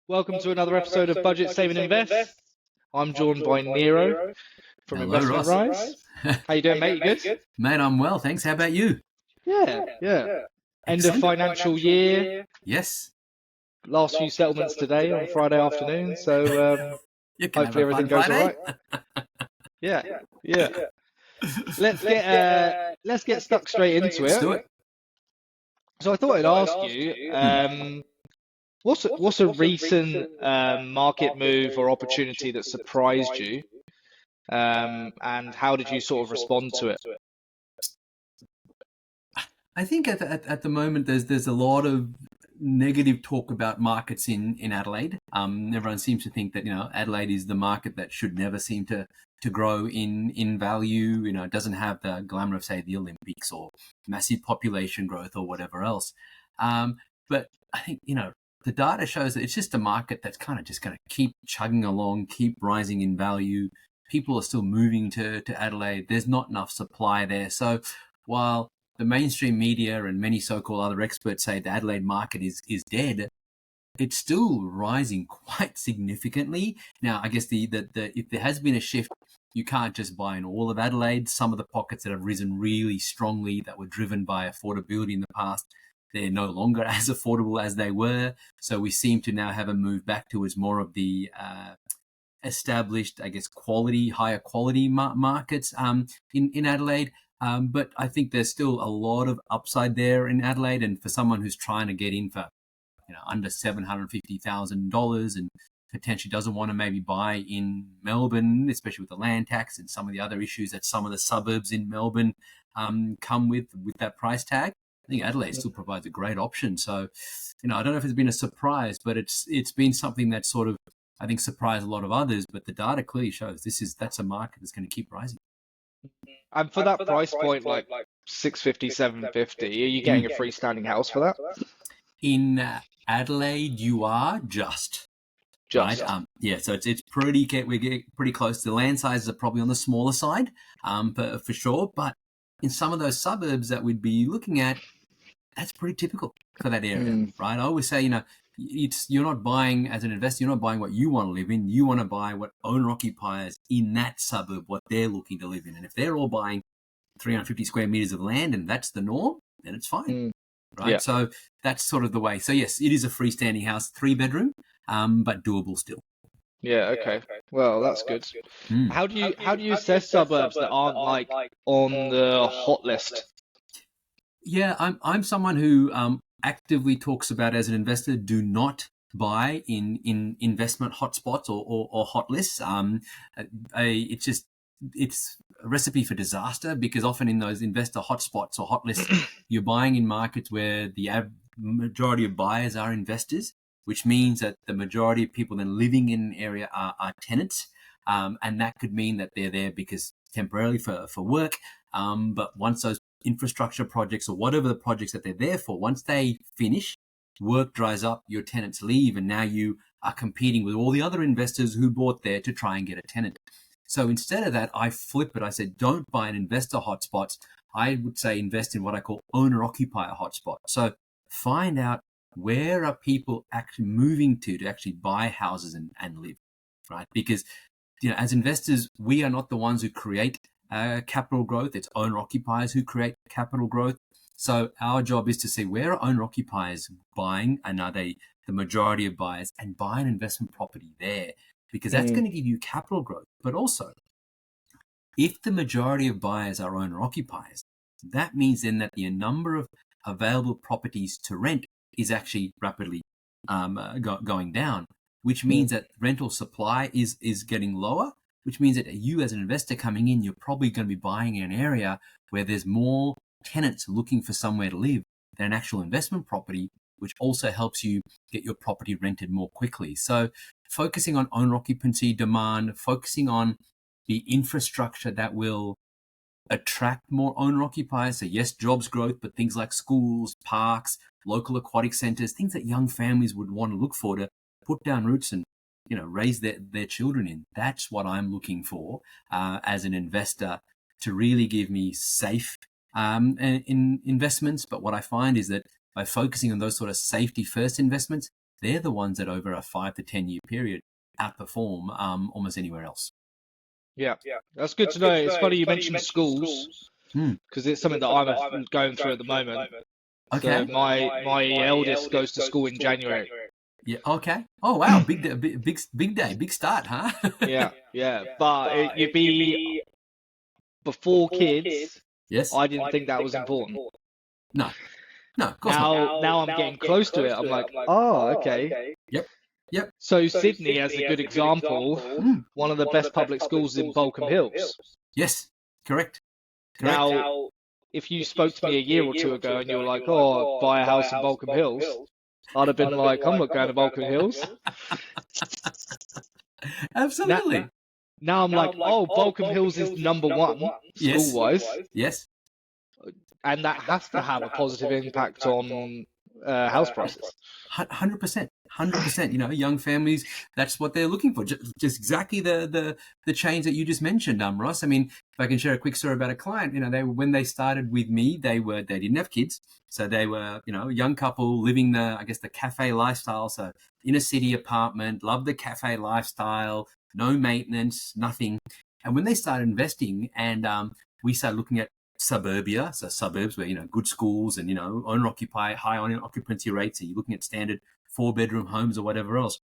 Welcome to another episode of Budget Save and Invest. I'm joined by Niro from Hello, Investment Ross. Rise. How you doing, mate? You good? Mate, I'm well, thanks. How about you? Yeah. End of Excellent. financial year. Yes. Last few settlements today on Friday afternoon. So You can hopefully have a everything fun goes all Friday. right. Yeah. Let's get stuck straight into Let's it. do it. So I thought I'd ask you, what's a recent market move or opportunity that surprised you, and how did you sort of respond to it? I think at the moment there's a lot of negative talk about markets in Adelaide. Everyone seems to think that Adelaide is the market that should never seem to grow in value. It doesn't have the glamour of, say, the Olympics or massive population growth or whatever else. But I think the data shows that it's just a market that's kind of just going to keep chugging along, keep rising in value. People are still moving to Adelaide. There's not enough supply there. So while the mainstream media and many so-called other experts say the Adelaide market is dead, it's still rising quite significantly. Now, I guess if there has been a shift, you can't just buy in all of Adelaide. Some of the pockets that have risen really strongly that were driven by affordability in the past, they're no longer as affordable as they were. So we seem to now have a move back towards more of the established, I guess, higher quality markets in Adelaide. But I think there's still a lot of upside there in Adelaide. And for someone who's trying to get in for under $750,000 and potentially doesn't want to maybe buy in Melbourne, especially with the land tax and some of the other issues that some of the suburbs in Melbourne come with that price tag, I think Adelaide still provides a great option. So, I don't know if it's been a surprise, but it's been something that sort of, I think, surprised a lot of others. But the data clearly shows that's a market that's going to keep rising. And for that price point, like 650, 750, are you getting a freestanding house for that? In Adelaide, you are just. Right. So it's we're getting pretty close. The land sizes are probably on the smaller side, for sure. But in some of those suburbs that we'd be looking at, that's pretty typical for that area, right? I always say, you're not buying, as an investor, you're not buying what you want to live in. You want to buy what owner occupiers in that suburb, what they're looking to live in. And if they're all buying 350 square meters of land and that's the norm, then it's fine. Right. Yeah. So that's sort of the way. So yes, it is a freestanding house, 3-bedroom, but doable still. Yeah. Okay. Well, that's good. How do you assess suburbs that aren't like on the hot list? Yeah, I'm someone who actively talks about, as an investor, do not buy in investment hotspots or hot lists. It's a recipe for disaster, because often in those investor hotspots or hot lists, you're buying in markets where the majority of buyers are investors, which means that the majority of people then living in an area are tenants. And that could mean that they're there because temporarily for work. But once those infrastructure projects or whatever the projects that they're there for, once they finish, work dries up, your tenants leave, and now you are competing with all the other investors who bought there to try and get a tenant. So instead of that, I flip it. I said, don't buy in investor hotspots. I would say invest in what I call owner-occupier hotspots. So find out, where are people actually moving to actually buy houses and live, right? Because as investors, we are not the ones who create capital growth. It's owner-occupiers who create capital growth. So our job is to see, where are owner-occupiers buying, and are they the majority of buyers, and buy an investment property there, because that's going to give you capital growth. But also, if the majority of buyers are owner-occupiers, that means then that the number of available properties to rent is actually rapidly going down, which means that rental supply is getting lower, which means that you as an investor coming in, you're probably going to be buying in an area where there's more tenants looking for somewhere to live than an actual investment property, which also helps you get your property rented more quickly. So focusing on owner occupancy demand, focusing on the infrastructure that will attract more owner occupiers. So yes, jobs growth, but things like schools, parks, local aquatic centers, things that young families would want to look for to put down roots and raise their children in. That's what I'm looking for as an investor, to really give me safe in investments. But what I find is that by focusing on those sort of safety first investments, they're the ones that over a 5 to 10 year period outperform almost anywhere else. Yeah, that's good to know. It's funny you mentioned schools because it's something that I'm going through at the moment. Okay. So my eldest goes to school in January. Yeah. Okay. Oh wow, big day, big day, big start, huh? Yeah. But you'd be before kids. Yes. I didn't think that was important. No, of course not. Now I'm getting close to it. I'm like, oh, okay. Yep. So Sydney, as a good example, one of the best public schools in Balcombe Hills. Yes. Correct. Now, if you spoke to me a year or two ago and you were like, oh, buy a house in Balcombe Hills, I'd have been like, I'm not going to Balcombe Hills. Absolutely. Now I'm like, oh, Balcombe Hills is number one school-wise. Yes. And that has to have a positive impact on house prices. 100%. 100%. You know, young families, that's what they're looking for. Just exactly the change that you just mentioned, Ross. I mean, if I can share a quick story about a client, you know, when they started with me, they didn't have kids. So they were, you know, a young couple living the cafe lifestyle. So inner city apartment, loved the cafe lifestyle, no maintenance, nothing. And when they started investing and we started looking at suburbia, so suburbs where, you know, good schools and, you know, owner occupier, high owner occupancy rates, and you're looking at standard 4-bedroom homes or whatever else.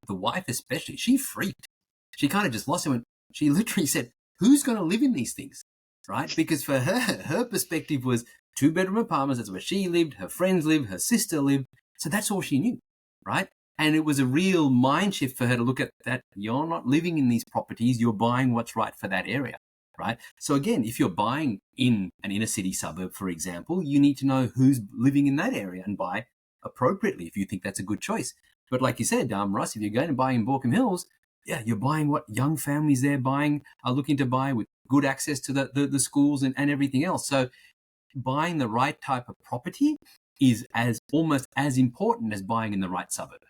The wife especially, she freaked. She kind of just lost it. She literally said, who's going to live in these things, right? Because for her perspective was 2-bedroom apartments. That's where she lived, her friends lived, her sister lived. So that's all she knew, right? And it was a real mind shift for her to look at that. You're not living in these properties. You're buying what's right for that area. Right. So again, if you're buying in an inner city suburb, for example, you need to know who's living in that area and buy appropriately if you think that's a good choice. But like you said, Russ, if you're going to buy in Balcombe Hills, yeah, you're buying what young families are looking to buy with good access to the schools and everything else. So buying the right type of property is almost as important as buying in the right suburb.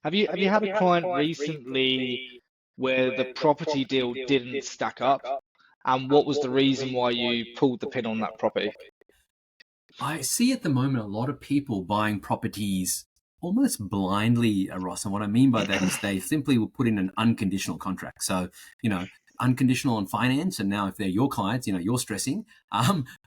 Have you had a client recently where the property deal didn't stack up? And what was the reason why you pulled the pin on that property? I see at the moment a lot of people buying properties almost blindly, Ross. And what I mean by that is they simply will put in an unconditional contract. So, you know, unconditional on finance. And now if they're your clients, you know, you're stressing.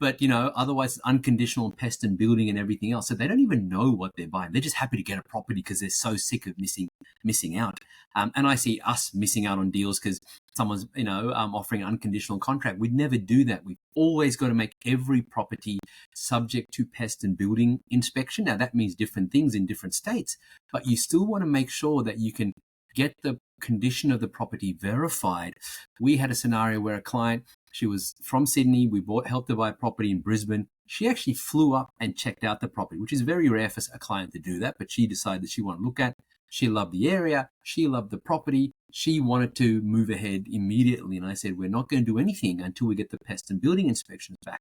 But, you know, otherwise unconditional on pest and building and everything else. So they don't even know what they're buying. They're just happy to get a property because they're so sick of missing out. And I see us missing out on deals because someone's, you know, offering an unconditional contract. We'd never do that. We've always got to make every property subject to pest and building inspection. Now that means different things in different states, but you still want to make sure that you can get the condition of the property verified. We had a scenario where a client, she was from Sydney. We helped her buy a property in Brisbane. She actually flew up and checked out the property, which is very rare for a client to do that, but she decided that she wanted to look at. She loved the area. She loved the property. She wanted to move ahead immediately. And I said, we're not going to do anything until we get the pest and building inspections back.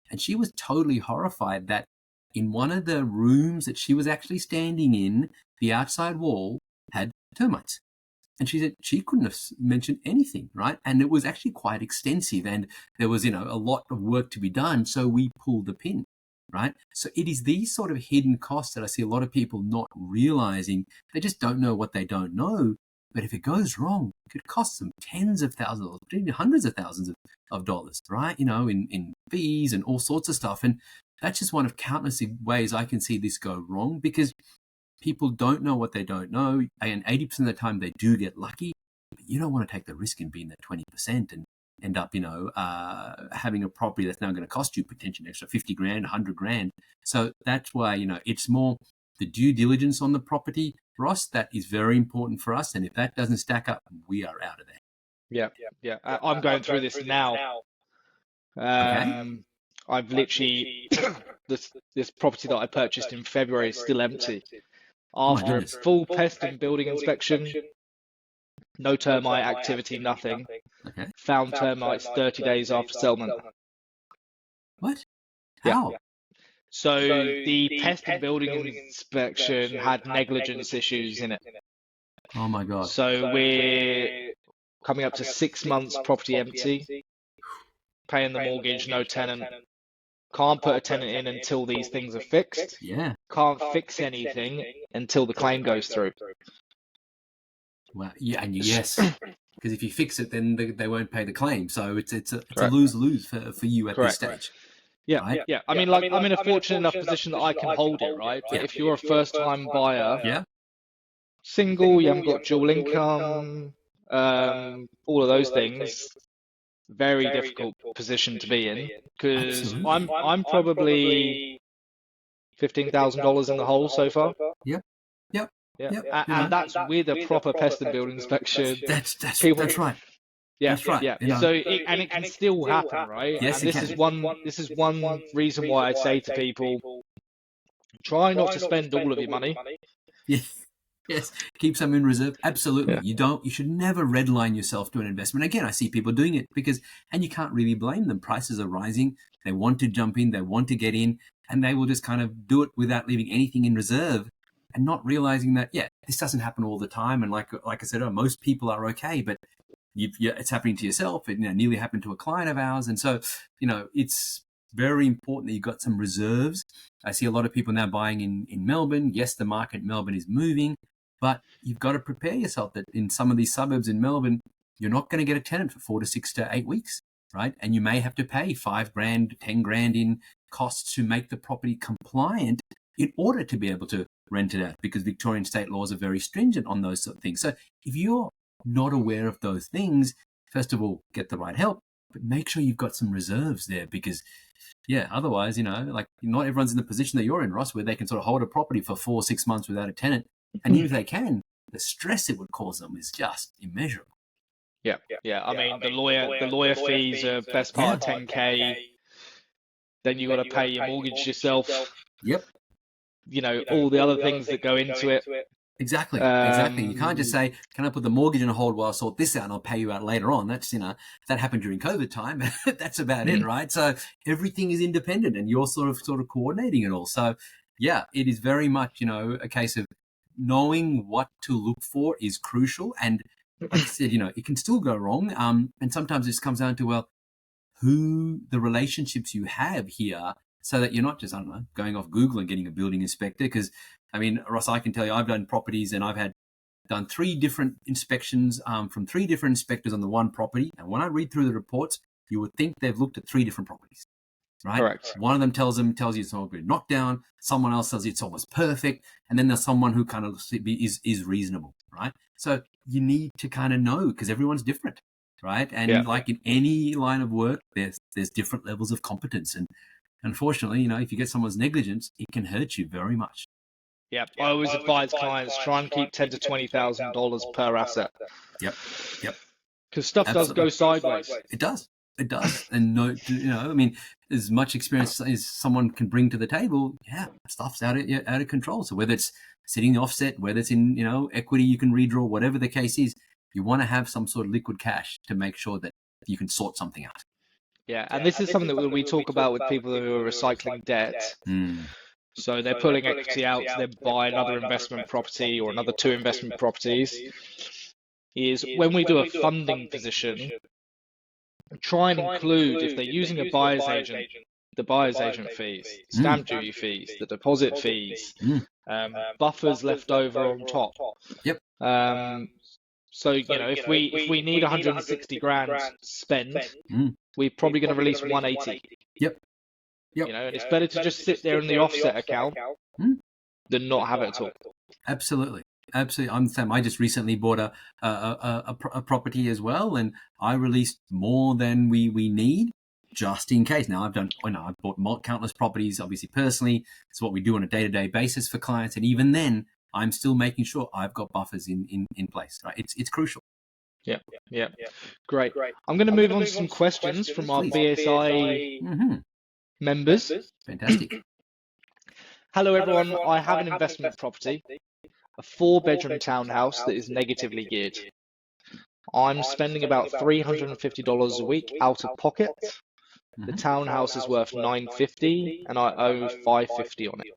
And she was totally horrified that in one of the rooms that she was actually standing in, the outside wall had termites. And she said she couldn't have mentioned anything, right? And it was actually quite extensive and there was, you know, a lot of work to be done. So we pulled the pin, right? So it is these sort of hidden costs that I see a lot of people not realizing. They just don't know what they don't know. But if it goes wrong, it could cost them tens of thousands of dollars, even hundreds of thousands of dollars, right? You know, in fees and all sorts of stuff. And that's just one of countless ways I can see this go wrong because people don't know what they don't know. And 80% of the time they do get lucky. But you don't want to take the risk in being that 20% and end up, you know, having a property that's now going to cost you potentially an extra 50 grand, 100 grand. So that's why, you know, it's more the due diligence on the property, Ross, that is very important for us. And if that doesn't stack up, we are out of there. Yeah. I'm going through this now. Okay. I've literally, this property that I purchased in February is still empty. After a full pest and building inspection, no termite activity, nothing. Okay. Found termites 30 days after settlement. What? How? Yeah. So the pest and building inspection had negligence issues in it. Oh my God. So we're coming up to 6 months property empty, paying the mortgage, no tenant, Can't put a tenant in until these things are fixed. Yeah. Can't fix anything until the claim goes through. Well, yeah, and yes, because if you fix it, then they won't pay the claim. So it's a Correct. lose-lose for you at this Correct. stage. Yeah, Right? yeah. I mean, like, I'm in a fortunate enough position that I can hold it, right? But if you're a first-time buyer, Yeah. single, you haven't got dual income, all of those things, very difficult position to be in, because Absolutely. I'm probably $15,000 in the hole so far. Yep. Yep. Yeah, Yep. and that's with a proper pest and building inspection. That's People, right. yeah, That's right. yeah. You know. So it can still happen, right? Yes, And it this can. is one reason why I say to people, try not to spend all of your money. Yeah. Yes, keep some in reserve. Absolutely. Yeah. You should never redline yourself to an investment. Again, I see people doing it and you can't really blame them. Prices are rising. They want to jump in. They want to get in, and they will just kind of do it without leaving anything in reserve and not realizing that, this doesn't happen all the time. And like I said, most people are okay, but it's happening to yourself. It nearly happened to a client of ours. And so, it's very important that you've got some reserves. I see a lot of people now buying in Melbourne. Yes, the market in Melbourne is moving, but you've got to prepare yourself that in some of these suburbs in Melbourne, you're not going to get a tenant for 4 to 6 to 8 weeks, right? And you may have to pay $5,000, $10,000 in costs to make the property compliant in order to be able to rent it out, because Victorian state laws are very stringent on those sort of things. So if you're not aware of those things, first of all, get the right help, but make sure you've got some reserves there, because otherwise, like not everyone's in the position that you're in, Ross, where they can sort of hold a property for 4 or 6 months without a tenant. And even if they can, the stress it would cause them is just immeasurable. Yeah, yeah. I mean, the lawyer fees are best part of 10K. Then you got to pay your mortgage yourself. Yep. All the other things that go into it. Exactly. You can't just say, "Can I put the mortgage on hold while I sort this out, and I'll pay you out later on?" That's that happened during COVID time. That's about it, right? So everything is independent, and you're sort of coordinating it all. So it is very much a case of knowing what to look for is crucial. And like I said, it can still go wrong. And sometimes it just comes down to who the relationships you have here, so that you're not just going off Google and getting a building inspector. Because I mean, Ross, I can tell you, I've done properties and I've done 3 different inspections from 3 different inspectors on the one property. And when I read through the reports, you would think they've looked at 3 different properties, right? Correct. One of them tells you it's all been knocked down. Someone else tells you it's almost perfect. And then there's someone who kind of is reasonable, right? So you need to kind of know, because everyone's different, right? And like in any line of work, there's different levels of competence. And unfortunately, if you get someone's negligence, it can hurt you very much. Yeah, I always advise clients, try and keep $10,000 to $20,000 per asset. Yep. Because stuff does go sideways. It does. And I mean, as much experience as someone can bring to the table, stuff's out of control. So whether it's sitting in offset, whether it's in equity you can redraw, whatever the case is, you want to have some sort of liquid cash to make sure that you can sort something out. Yeah, and this is something that we talk about with people who are recycling debt. So they're pulling equity out to then buy another investment property or another 2 investment properties. Is when we do a funding position, try and include, if they're using a buyer's agent, the buyer's agent fees, stamp duty fees, the deposit fees, buffers left over on top. Yep. So if we need 160 grand spend, we're probably going to release 180. Yep. And it's better to just sit there in the offset account than not have it at all. Absolutely. I'm the same. I just recently bought a property as well, and I released more than we need, just in case. Now I've bought countless properties, obviously personally. It's what we do on a day-to-day basis for clients, and even then, I'm still making sure I've got buffers in place. Right? It's crucial. Yeah. Great. I'm going to move on to some questions from our BSI members. Fantastic. Hello everyone, I have an investment property, a 4-bedroom townhouse that is negatively geared. I'm spending about $350 a week out of pocket. The townhouse is worth $950 and I owe $550 on it.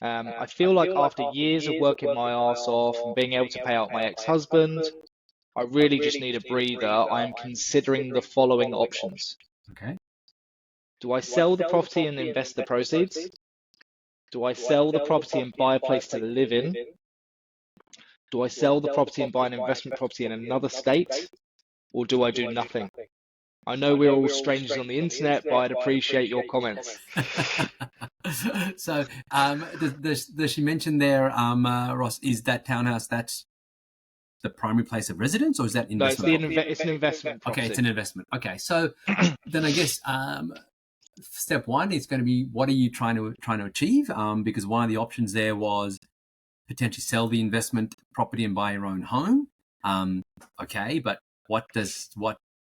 I feel like after years of working my arse off and being able to pay out my ex-husband, I really just need a breather. I am considering the following options. Okay. Do I sell the property and invest the proceeds? Do I sell the property and buy a place to live in? Do I sell the property and buy an investment property in another state? Or do I do nothing? I know we're all strangers on the internet, but I'd appreciate your comments. So, does she mention there, Ross, is that townhouse, that's the primary place of residence, or is that investment? No, it's an investment property. Okay, it's an investment. Okay, so then I guess step one is going to be, what are you trying to achieve? Because one of the options there was potentially sell the investment property and buy your own home. Okay, but what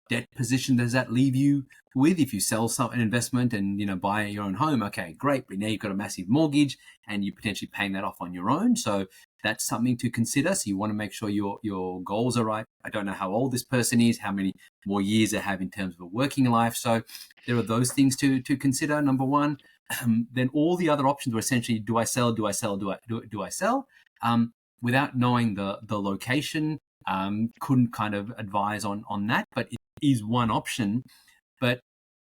debt position does that leave you with if you sell an investment and buy your own home? Okay, great, but now you've got a massive mortgage and you're potentially paying that off on your own. So that's something to consider. So you want to make sure your goals are right. I don't know how old this person is, how many more years they have in terms of a working life. So there are those things to consider. Number one. Then all the other options were essentially, do I sell? Do I sell? Do I sell? Without knowing the location, couldn't kind of advise on that, but it is one option. But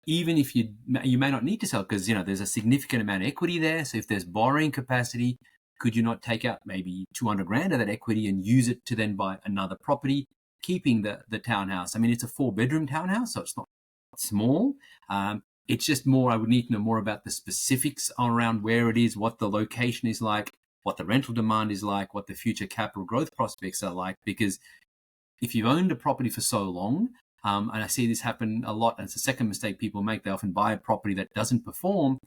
even if you may not need to sell, because there's a significant amount of equity there. So if there's borrowing capacity, could you not take out maybe 200 grand of that equity and use it to then buy another property, keeping the townhouse? I mean, it's a 4-bedroom townhouse, so it's not small. It's just more, I would need to know more about the specifics around where it is, what the location is like, what the rental demand is like, what the future capital growth prospects are like. Because if you've owned a property for so long, and I see this happen a lot, and it's the second mistake people make, they often buy a property that doesn't perform,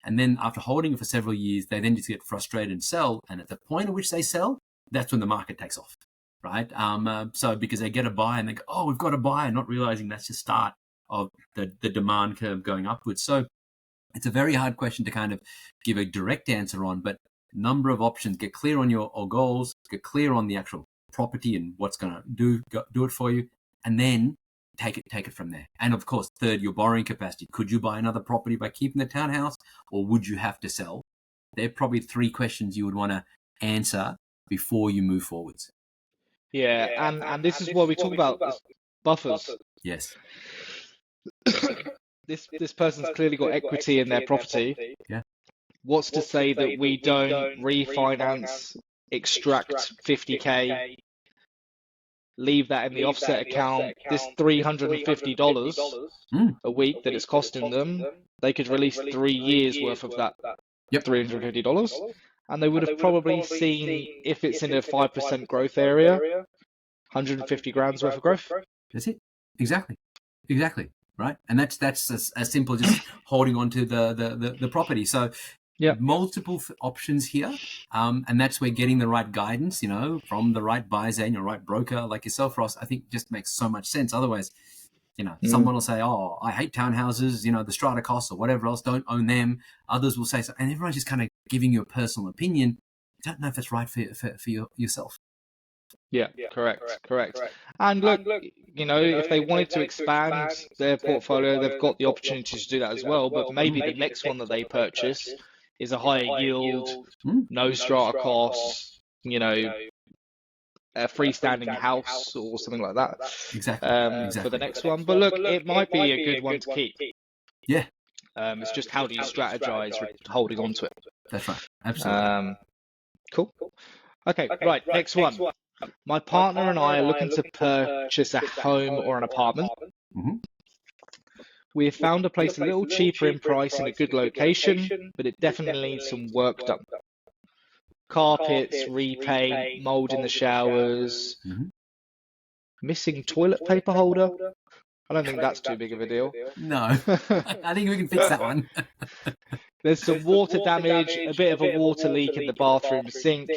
and then after holding it for several years, they then just get frustrated and sell. And at the point at which they sell, that's when the market takes off, right? So because they get a buy and they go, oh, we've got a buy, not realizing that's the start of the demand curve going upwards. So it's a very hard question to kind of give a direct answer on, but number of options. Get clear on your goals, get clear on the actual property and what's going to do it for you, and then take it from there. And of course, third, your borrowing capacity. Could you buy another property by keeping the townhouse, or would you have to sell? They're probably 3 questions you would want to answer before you move forwards. Yeah, and this is what we talk about, buffers. Yes. This person's clearly got equity in their property. Yeah. What's to say that we don't refinance, extract 50K, leave that in the offset account? This $350 a week that it's costing them, they could release 3 years worth of that $350, and they would have probably seen, if it's in a 5% growth area, 150 grand's worth of growth. That's it. Exactly. Right, and that's as simple as just holding on to the property. So multiple options here, and that's where getting the right guidance, from the right buyer's agent, your right broker like yourself, Ross, I think just makes so much sense. Otherwise, someone will say, oh, I hate townhouses, the strata costs or whatever else, don't own them. Others will say so, and everyone's just kind of giving you a personal opinion. You don't know if it's right for yourself. Yeah, correct. And look, if they wanted to expand their portfolio, they've got the opportunity to do that as well. But maybe the next one that they purchase is a higher yield, no strata costs, a freestanding house or something like that. Exactly. For the next one. But look, it might be a good one to keep. Yeah. It's just how do you strategize holding on to it? That's right. Absolutely. Cool. Okay, right. Next one. My partner and I are looking to purchase a home or an apartment. Mm-hmm. We have found a place a little cheaper in price in a good location, but it definitely needs some work done. Carpets, repaint, mold in the showers, missing toilet paper holder. I don't think that's too big of a deal. No, I think we can fix that one. There's some water damage, a bit of a water leak in the bathroom sink.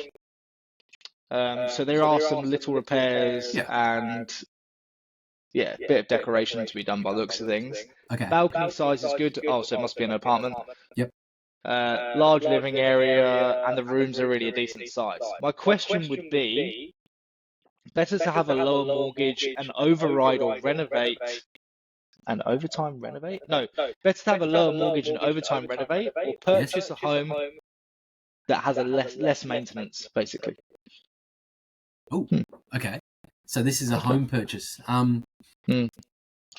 So there are some little repairs and a bit of decoration to be done by the looks of things. Okay. Balcony size is good. Oh, so it must be an apartment. Yep. Large living area, and the rooms are really a decent size. My question would be, better to have a lower mortgage and override or renovate and overtime renovate? No, better to have a lower mortgage and overtime renovate, or purchase a home that has a less maintenance, basically. Oh, okay. So this is a home purchase.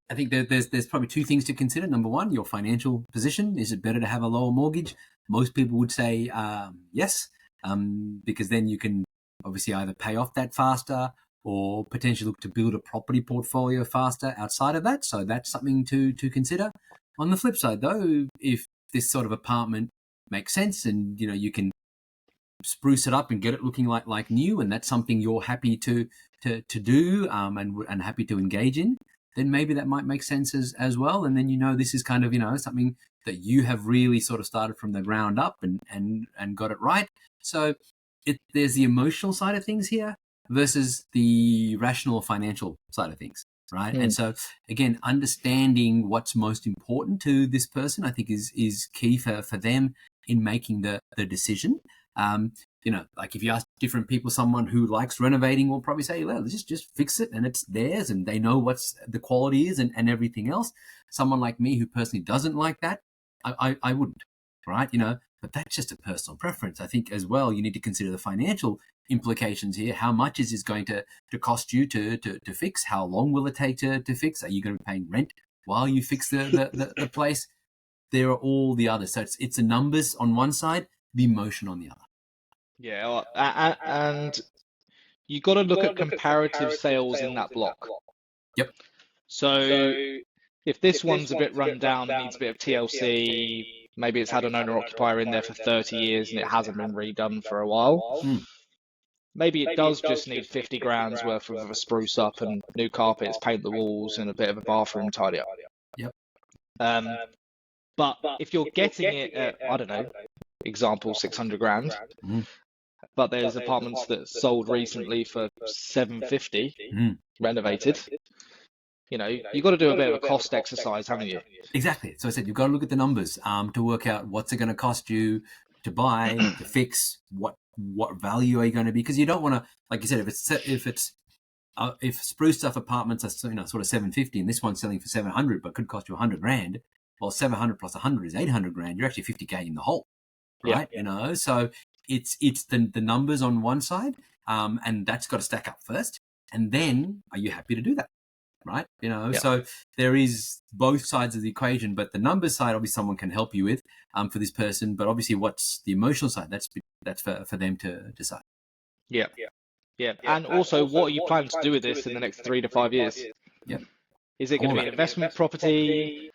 I think there's probably two things to consider. Number one, your financial position. Is it better to have a lower mortgage? Most people would say yes, because then you can obviously either pay off that faster or potentially look to build a property portfolio faster outside of that. So that's something to consider. On the flip side, though, if this sort of apartment makes sense and you can spruce it up and get it looking like new, and that's something you're happy to do and happy to engage in, then maybe that might make sense as well. And then this is kind of something that you have really sort of started from the ground up and got it right. So there's the emotional side of things here versus the rational financial side of things, right? And so again, understanding what's most important to this person, I think is key for them in making the decision. Like if you ask different people, someone who likes renovating will probably say, well, just fix it and it's theirs and they know what's the quality is and everything else. Someone like me who personally doesn't like that, I wouldn't, right? But that's just a personal preference. I think as well, you need to consider the financial implications here. How much is this going to cost you to fix? How long will it take to fix? Are you going to be paying rent while you fix the place? There are all the others. So it's the numbers on one side, the emotion on the other. Yeah, and you got to look at comparative sales in that block. Yep. So if this one's a bit run down, needs a bit of TLC, maybe it's had an owner-occupier in there for 30 years and it hasn't been redone for a while. Maybe it does just need 50 grand's worth of a spruce up and new carpets, paint the walls, and a bit of a bathroom tidy up. Yep. But if you're getting it at, I don't know, example, 600 grand, but there's apartments that sold recently for 750, renovated, you've got to do a bit of a cost exercise, haven't you? Exactly. So I said, you've got to look at the numbers to work out what's it going to cost you to buy, to fix, what value are you going to be? Because you don't want to, like you said, if spruced up apartments are sort of 750 and this one's selling for 700 but could cost you 100 grand, well, 700 plus 100 is 800 grand. You're actually 50k in the hole, right? Yeah. So it's the numbers on one side, and that's got to stack up first. And then, are you happy to do that, right? So there is both sides of the equation, but the numbers side, obviously, someone can help you with for this person. But obviously, what's the emotional side? That's for them to decide. Yeah. And also, what are you planning to do with this in the next 3 to 5 years? Yeah. Is it going to be an investment property?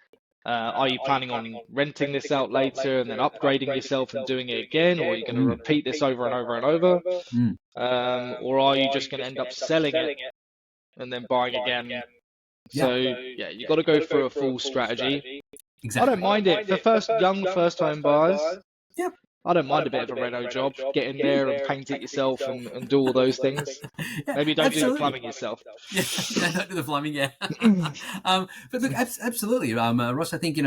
Are you planning on renting this out later and then upgrading yourself and doing it again? Or are you going to repeat this over and over and over? Or are you just going to end up selling it and then buying again? So, you've got to go through a full strategy. Exactly. I don't mind it. For first-time buyers, I don't mind a bit of a reno job. Get in there and paint it yourself and do all those things. Maybe don't do the plumbing yourself. Yeah, don't do the plumbing. Yeah. But look, absolutely, Ross. I think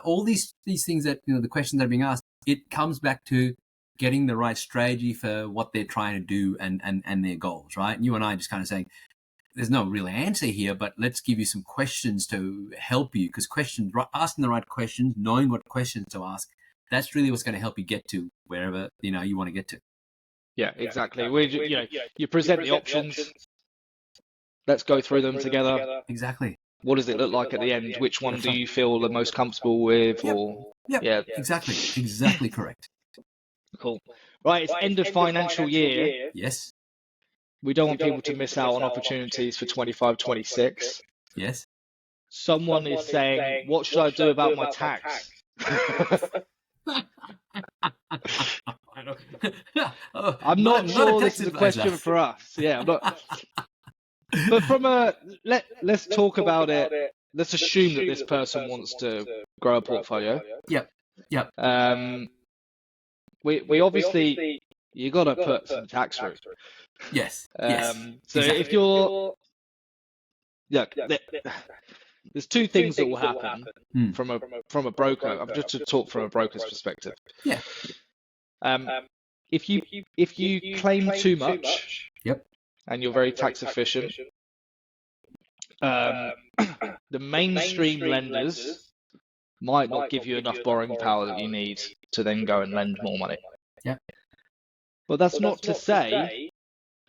all these things that the questions that are being asked. It comes back to getting the right strategy for what they're trying to do and their goals, right? And you and I are just kind of saying there's no real answer here, but let's give you some questions to help you, because asking the right questions, knowing what questions to ask. That's really what's going to help you get to wherever you want to get to. Yeah, exactly. You present the options. Let's go through them together. Exactly. What does it look like at the end? Which one do you feel the most comfortable with? Exactly correct. Cool. Right, it's end of financial year. Yes. We don't want people to miss out on opportunities for 25, 26. Yes. Someone is saying, what should I do about my tax? I'm not sure this is a question for us. Yeah, I'm not. But let's talk about it. Let's assume that this person wants to grow a portfolio. Yep. We obviously, you got to put some tax through. Yes. So exactly. if you're, look, there's two things that will happen from a broker. I'm just to talk from a broker's perspective. Yeah. If you claim too much, and you're very tax efficient, the mainstream lenders might not give you enough borrowing power that you need to then go and lend more money. Yeah. But that's not to say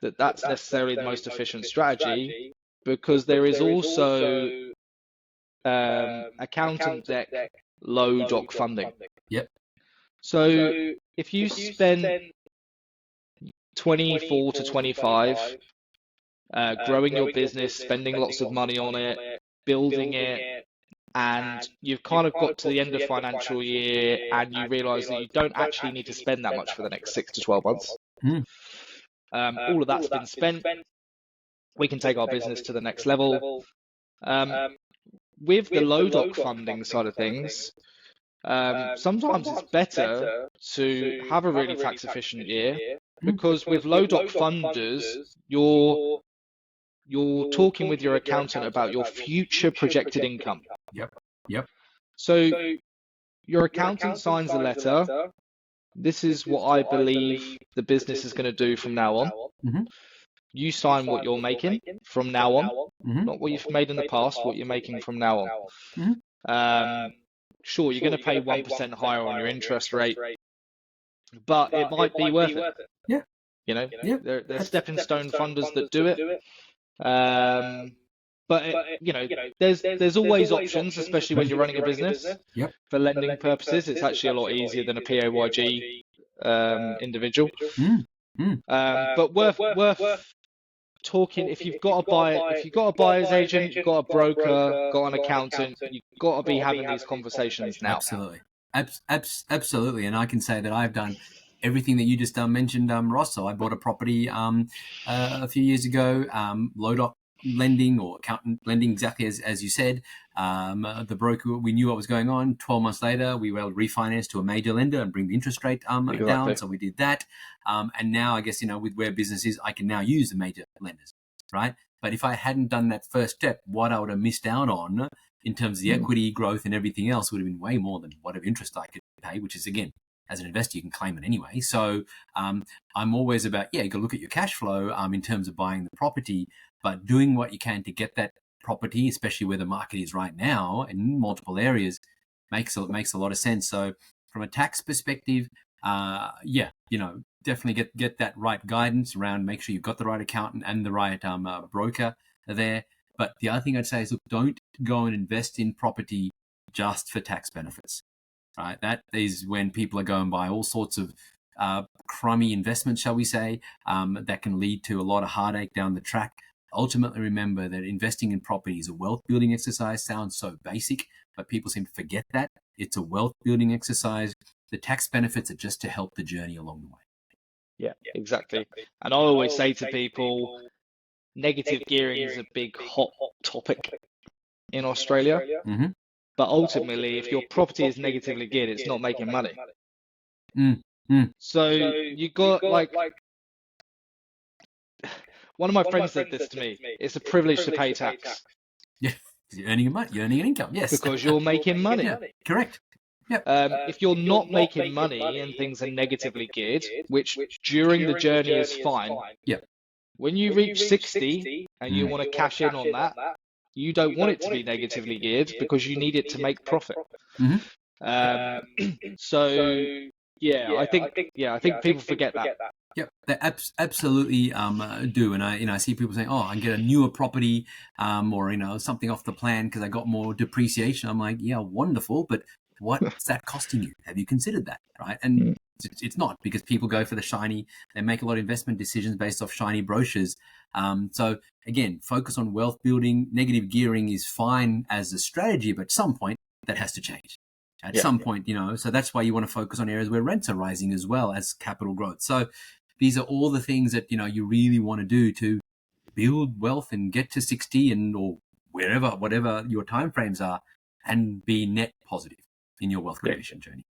that that's necessarily the most efficient strategy, because there is also accountant deck, low doc funding. Yep. So if you spend 24 to 25 growing your business, spending lots of money on it, building it, and you've kind of got to the end of financial year and you realize that you don't actually need to spend that much for the next 6 to 12 months. All of that's been spent. We can take our business to the next level. With the low doc funding side of things, sometimes it's better to have a really tax efficient year, because with low doc funders, you're talking with your accountant about your future projected income. Yep. So your accountant signs a letter. This is what I believe the business is going to do from now on. You sign what you're making from now on, not what you've made in the past, what you're making from now on. Sure, you're going to pay 1% higher on your interest rate, but it might be worth it. Yeah. You know, there's stepping stone funders that do it. But you know, there's always options, especially when you're running a business. Yep. For lending purposes, it's actually a lot easier than a PAYG individual. But worth talking. If you've got a buyer's agent, you've got a broker, got an accountant, you've got to be having these conversations now. Absolutely. Absolutely. And I can say that I've done everything that you just mentioned, Ross. So I bought a property a few years ago, low doc lending or accountant lending, exactly as you said. The broker, we knew what was going on. 12 months later, we were able to refinance to a major lender and bring the interest rate down. So we did that. And now I guess, with where business is, I can now use the major lenders, right? But if I hadn't done that first step, what I would have missed out on in terms of the equity growth and everything else would have been way more than whatever interest I could pay, which is, again, as an investor, you can claim it anyway. So I'm always about, you got to look at your cash flow in terms of buying the property, but doing what you can to get that property, especially where the market is right now in multiple areas, makes a lot of sense. So from a tax perspective, definitely get that right guidance around, make sure you've got the right accountant and the right broker there. But the other thing I'd say is, look, don't go and invest in property just for tax benefits, right? That is when people are going and buy all sorts of crummy investments, shall we say, that can lead to a lot of heartache down the track. Ultimately, remember that investing in property is a wealth building exercise. Sounds so basic, but people seem to forget that. It's a wealth building exercise. The tax benefits are just to help the journey along the way. Yeah, exactly. And I always say to people, negative gearing is a big hot topic in Australia. But ultimately, if your property is negatively geared, it's not making money. So you got one of my friends said this to me. It's a privilege to pay tax. Yeah, you're earning money. You're earning an income. Yes, because you're making money. Yeah, correct. Yep. If you're not making money and things are negatively geared, which during the journey is fine. Yep. When you reach 60 and you want to cash in on that, you don't want it to be negatively geared because you need it to make profit. So I think people forget that. Yep, they absolutely do, and I see people saying, "Oh, I can get a newer property, or something off the plan because I got more depreciation." I'm like, "Yeah, wonderful, but what's that costing you? Have you considered that?" Right? And it's not, because people go for the shiny. They make a lot of investment decisions based off shiny brochures. So again, focus on wealth building. Negative gearing is fine as a strategy, but at some point that has to change. At some point, so that's why you want to focus on areas where rents are rising as well as capital growth. So these are all the things that, you really want to do to build wealth and get to 60 or whatever your timeframes are, and be net positive in your wealth creation journey.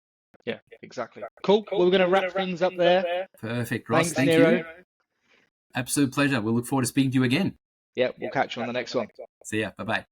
Yeah, exactly. Cool. Well, we're going to wrap things up there. Perfect, Ross. Thanks, Niro. You. Absolute pleasure. We'll look forward to speaking to you again. Yeah, we'll catch you on the next one. See ya. Bye-bye.